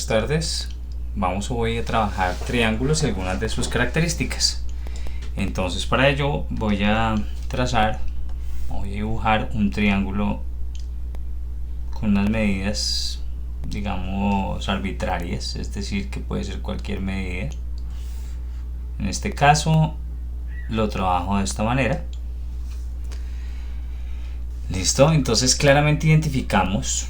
buenas tardes. Vamos hoy a trabajar triángulos y algunas de sus características. Entonces para ello voy a dibujar un triángulo con unas medidas, digamos, arbitrarias, es decir, que puede ser cualquier medida. En este caso lo trabajo de esta manera. Listo, entonces claramente identificamos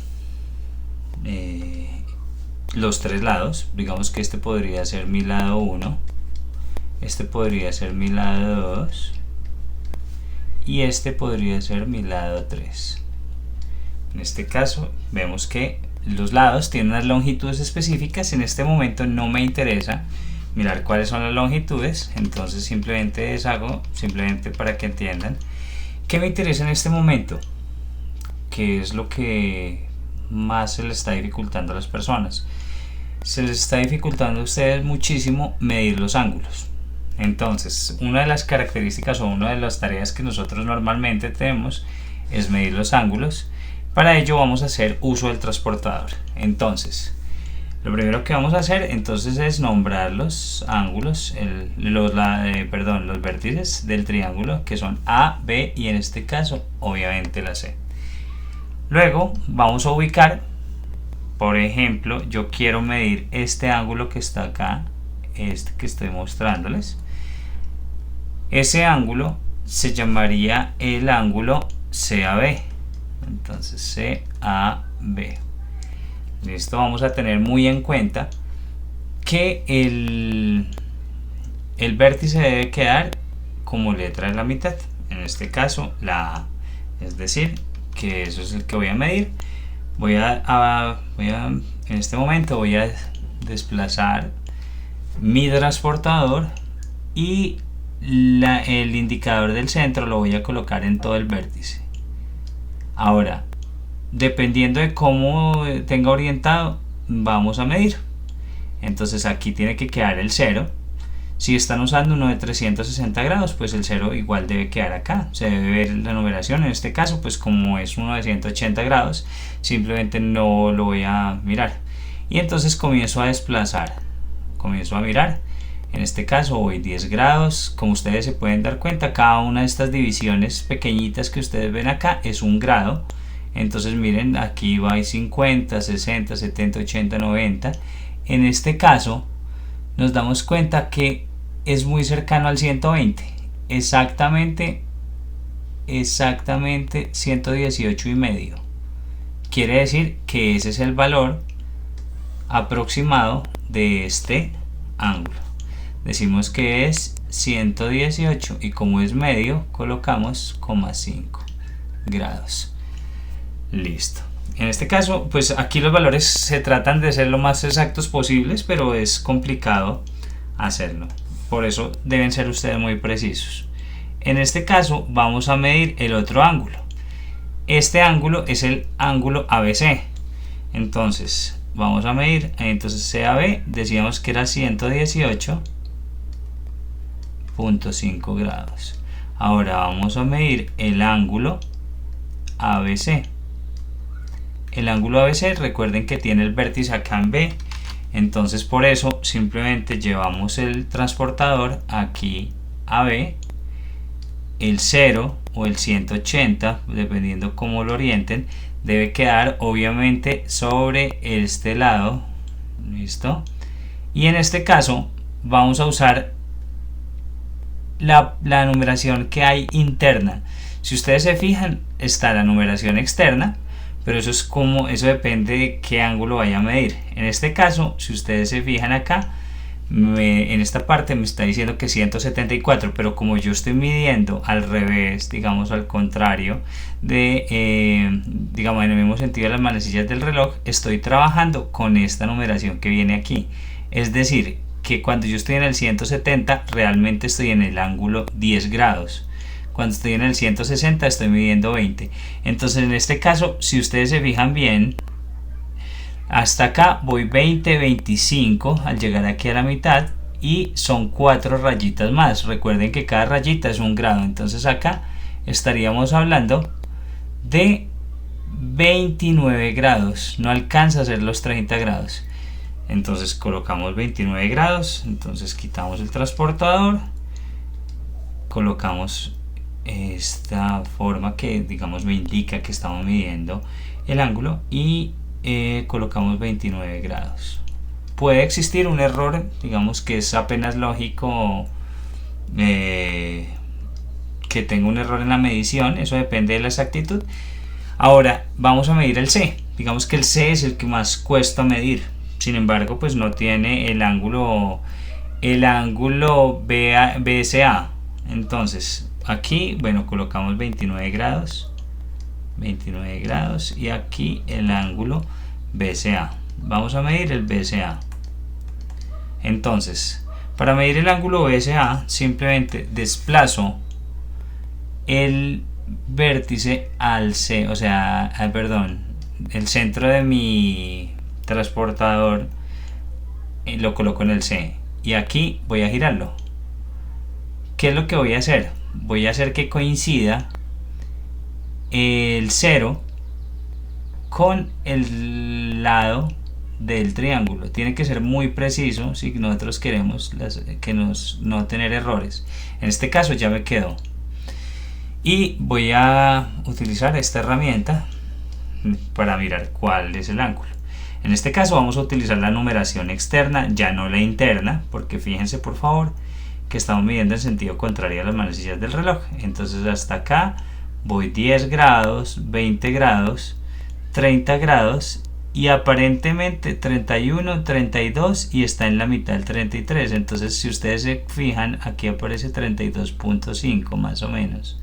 los tres lados. Digamos que este podría ser mi lado 1, este podría ser mi lado 2 y este podría ser mi lado 3. En este caso vemos que los lados tienen unas longitudes específicas. En este momento no me interesa mirar cuáles son las longitudes, entonces simplemente deshago, simplemente para que entiendan qué me interesa en este momento, que es lo que más se les está dificultando a las personas. Se les está dificultando a ustedes muchísimo medir los ángulos. Entonces, una de las características o una de las tareas que nosotros normalmente tenemos es medir los ángulos. Para ello vamos a hacer uso del transportador. Entonces, lo primero que vamos a hacer entonces es nombrar los ángulos, los vértices del triángulo, que son A, B y en este caso obviamente la C. Luego vamos a ubicar, por ejemplo, yo quiero medir este ángulo que está acá, este que estoy mostrándoles. Ese ángulo se llamaría el ángulo CAB. Entonces CAB. Listo, vamos a tener muy en cuenta que el vértice debe quedar como letra en la mitad, en este caso la A, es decir, que eso es el que voy a medir. En este momento voy a desplazar mi transportador y el indicador del centro lo voy a colocar en todo el vértice. Ahora, dependiendo de cómo tenga orientado, vamos a medir. Entonces aquí tiene que quedar el 0. Si están usando uno de 360 grados, pues el 0 igual debe quedar acá. Se debe ver la numeración. En este caso, pues como es uno de 180 grados, simplemente no lo voy a mirar. Y entonces comienzo a desplazar. Comienzo a mirar. En este caso voy 10 grados. Como ustedes se pueden dar cuenta, cada una de estas divisiones pequeñitas que ustedes ven acá es un grado. Entonces miren, aquí va 50, 60, 70, 80, 90. En este caso nos damos cuenta que es muy cercano al 120, exactamente 118 y medio. Quiere decir que ese es el valor aproximado de este ángulo. Decimos que es 118 y como es medio colocamos 0,5 grados. Listo. En este caso, pues aquí los valores se tratan de ser lo más exactos posibles, pero es complicado hacerlo. Por eso deben ser ustedes muy precisos. En este caso vamos a medir el otro ángulo. Este ángulo es el ángulo ABC. Entonces vamos a medir, entonces CAB decíamos que era 118.5 grados. Ahora vamos a medir el ángulo ABC. El ángulo ABC, recuerden que tiene el vértice acá en B, entonces por eso simplemente llevamos el transportador aquí a B, el 0 o el 180, dependiendo cómo lo orienten, debe quedar obviamente sobre este lado. Listo. Y en este caso vamos a usar la numeración que hay interna. Si ustedes se fijan, está la numeración externa, pero eso depende de qué ángulo vaya a medir. En este caso, si ustedes se fijan acá, en esta parte me está diciendo que 174, pero como yo estoy midiendo al revés, digamos al contrario digamos en el mismo sentido de las manecillas del reloj, estoy trabajando con esta numeración que viene aquí. Es decir, que cuando yo estoy en el 170 realmente estoy en el ángulo 10 grados. Cuando estoy en el 160 estoy midiendo 20. Entonces en este caso, si ustedes se fijan bien, hasta acá voy 20, 25 al llegar aquí a la mitad y son 4 rayitas más. Recuerden que cada rayita es un grado. Entonces acá estaríamos hablando de 29 grados. No alcanza a ser los 30 grados. Entonces colocamos 29 grados, entonces quitamos el transportador, colocamos esta forma que digamos me indica que estamos midiendo el ángulo y colocamos 29 grados. Puede existir un error, digamos que es apenas lógico que tenga un error en la medición, eso depende de la exactitud. Ahora vamos a medir el C, digamos que el C es el que más cuesta medir, sin embargo pues no tiene el ángulo BCA. Entonces aquí, bueno, colocamos 29 grados y aquí el ángulo BCA. Vamos a medir el BCA. Entonces, para medir el ángulo BCA, simplemente desplazo el vértice al C, o sea, el centro de mi transportador lo coloco en el C y aquí voy a girarlo. ¿Qué es lo que voy a hacer? Voy a hacer que coincida el 0 con el lado del triángulo. Tiene que ser muy preciso si nosotros queremos no tener errores. En este caso ya me quedó. Y voy a utilizar esta herramienta para mirar cuál es el ángulo. En este caso vamos a utilizar la numeración externa, ya no la interna, porque fíjense por favor que estamos midiendo en sentido contrario a las manecillas del reloj. Entonces hasta acá voy 10 grados, 20 grados, 30 grados y aparentemente 31, 32 y está en la mitad del 33. Entonces si ustedes se fijan, aquí aparece 32.5 más o menos.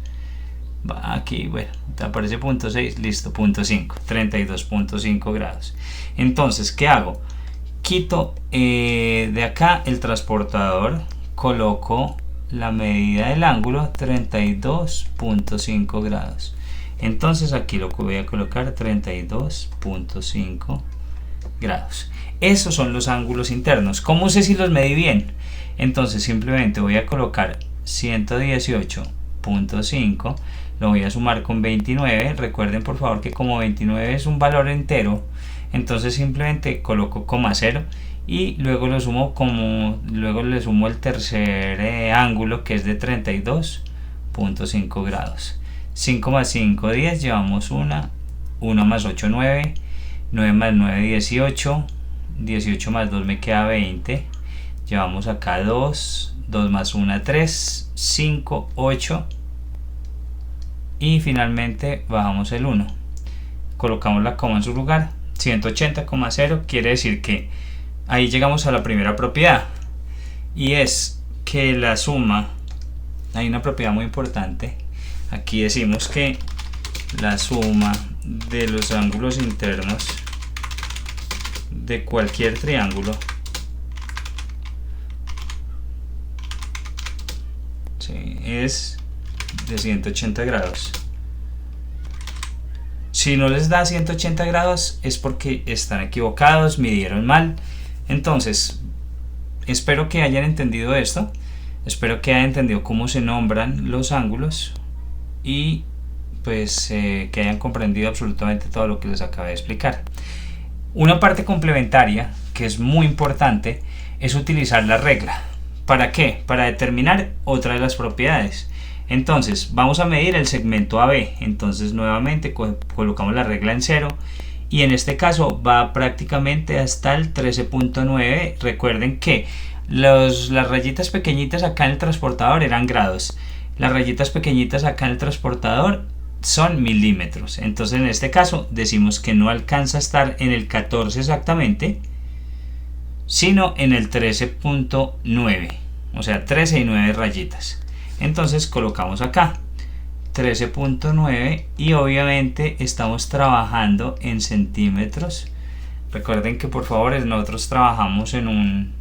Aquí, bueno, aparece 0.6, listo, 0.5, 32.5 grados. Entonces, ¿qué hago? Quito de acá el transportador, coloco la medida del ángulo 32.5 grados. Entonces aquí lo que voy a colocar 32.5 grados. Esos son los ángulos internos. ¿Cómo sé si los medí bien? Entonces simplemente voy a colocar 118.5, lo voy a sumar con 29. Recuerden por favor que como 29 es un valor entero, entonces simplemente coloco coma 0 y luego le sumo el tercer ángulo, que es de 32.5 grados. 5 más 5, 10, llevamos 1 más 8, 9, 9 más 9, 18, 18 más 2 me queda 20, llevamos acá 2, 2 más 1, 3, 5, 8 y finalmente bajamos el 1, colocamos la coma en su lugar. 180,0 quiere decir que ahí llegamos a la primera propiedad, y es que la suma, hay una propiedad muy importante, aquí decimos que la suma de los ángulos internos de cualquier triángulo es de 180 grados. Si no les da 180 grados es porque están equivocados, midieron mal. Entonces, espero que hayan entendido esto, espero que hayan entendido cómo se nombran los ángulos y pues que hayan comprendido absolutamente todo lo que les acabé de explicar. Una parte complementaria que es muy importante es utilizar la regla. ¿Para qué? Para determinar otra de las propiedades. Entonces vamos a medir el segmento AB, entonces nuevamente colocamos la regla en 0 y en este caso va prácticamente hasta el 13.9. recuerden que las rayitas pequeñitas acá en el transportador eran grados, las rayitas pequeñitas acá en el transportador son milímetros, entonces en este caso decimos que no alcanza a estar en el 14 exactamente, sino en el 13.9, o sea 13 y 9 rayitas. Entonces colocamos acá 13.9 y obviamente estamos trabajando en centímetros. Recuerden que por favor nosotros trabajamos en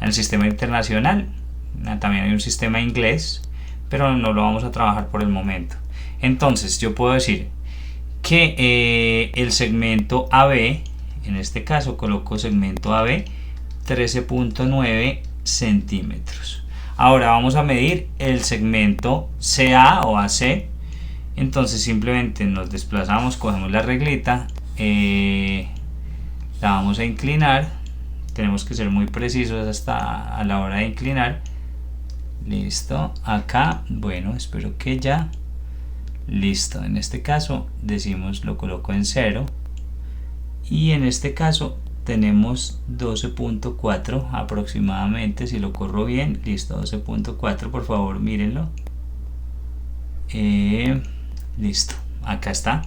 el sistema internacional, también hay un sistema inglés, pero no lo vamos a trabajar por el momento. Entonces yo puedo decir que el segmento AB, en este caso coloco segmento AB 13.9 centímetros. Ahora vamos a medir el segmento CA o AC. Entonces simplemente nos desplazamos, cogemos la reglita, la vamos a inclinar tenemos que ser muy precisos hasta a la hora de inclinar. Listo, acá, bueno, espero que ya. Listo, en este caso decimos lo coloco en 0 y en este caso tenemos 12.4 aproximadamente, si lo corro bien. Listo, 12.4, por favor mírenlo. Listo, acá está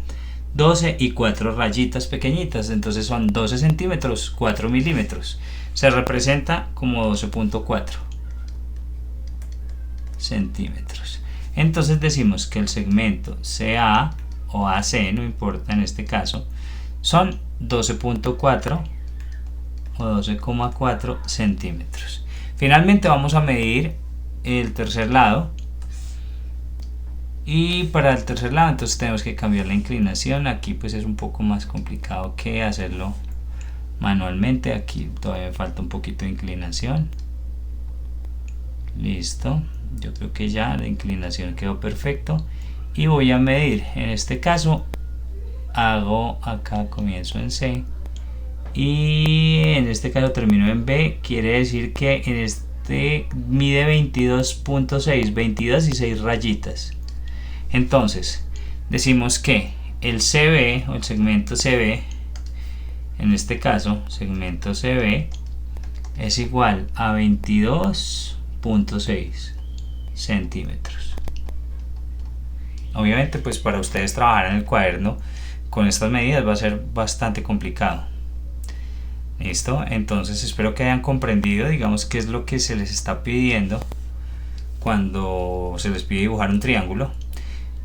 12 y 4 rayitas pequeñitas, entonces son 12 centímetros 4 milímetros, se representa como 12.4 centímetros. Entonces decimos que el segmento CA o AC, no importa en este caso, son 12.4 o 12,4 centímetros. Finalmente vamos a medir el tercer lado, y para el tercer lado entonces tenemos que cambiar la inclinación. Aquí pues es un poco más complicado que hacerlo manualmente, aquí todavía me falta un poquito de inclinación. Listo, yo creo que ya la inclinación quedó perfecto y voy a medir. En este caso hago acá, comienzo en C y en este caso termino en B, quiere decir que en este mide 22.6, 22 y 6 rayitas. Entonces decimos que el CB o el segmento CB, en este caso segmento CB, es igual a 22.6 centímetros. Obviamente pues para ustedes trabajar en el cuaderno con estas medidas va a ser bastante complicado. Listo, entonces espero que hayan comprendido, digamos, qué es lo que se les está pidiendo cuando se les pide dibujar un triángulo.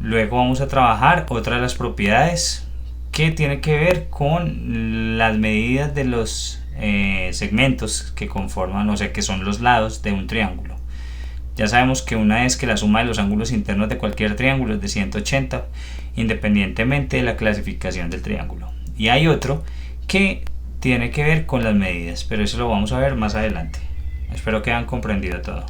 Luego vamos a trabajar otra de las propiedades que tiene que ver con las medidas de los segmentos que conforman, o sea, que son los lados de un triángulo. Ya sabemos que una es que la suma de los ángulos internos de cualquier triángulo es de 180, independientemente de la clasificación del triángulo. Y hay otro que tiene que ver con las medidas, pero eso lo vamos a ver más adelante. Espero que hayan comprendido todo.